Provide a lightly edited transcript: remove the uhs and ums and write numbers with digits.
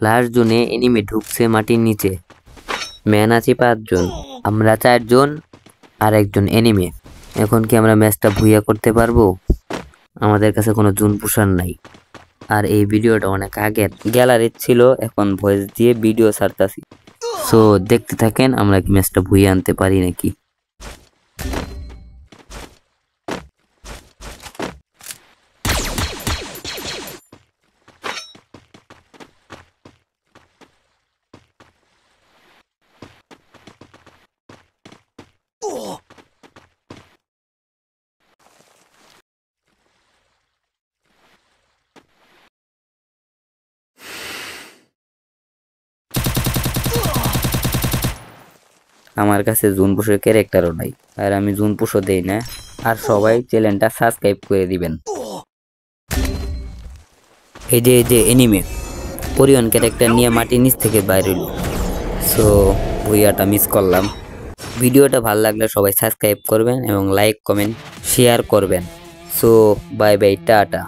Last জোনে enemy ঢুকছে মাটির নিচে। ম্যান আছি 5 জন, আমরা 4 জন আর একজন এনিমি। এখন কি আমরা ম্যাচটা ভুইয়া করতে পারবো? আমাদের কাছে কোনো জুন পুষার নাই। আর এই ভিডিওটা অনেক আগের, গ্যালারিতে ছিল, এখন ভয়েস দিয়ে ভিডিও ছাড়তাছি। সো দেখতে থাকেন আমরা কি ম্যাচটা ভুইয়া আনতে পারি নাকি। আমার কাছে জুন পুষের ক্যারেক্টারও নাই, আর আমি জুন পুষও দেই না। আর সবাই চ্যানেলটা সাবস্ক্রাইব করে দিবেন। এই যে এনিমে ওরিয়ন ক্যারেক্টার নিয়ে মাটির নিচ থেকে বাইরে হইল। সো ভুইয়াটা মিস করলাম। ভিডিওটা ভালো লাগলে সবাই সাবস্ক্রাইব করবেন এবং লাইক কমেন্ট শেয়ার করবেন। So bye bye, tata.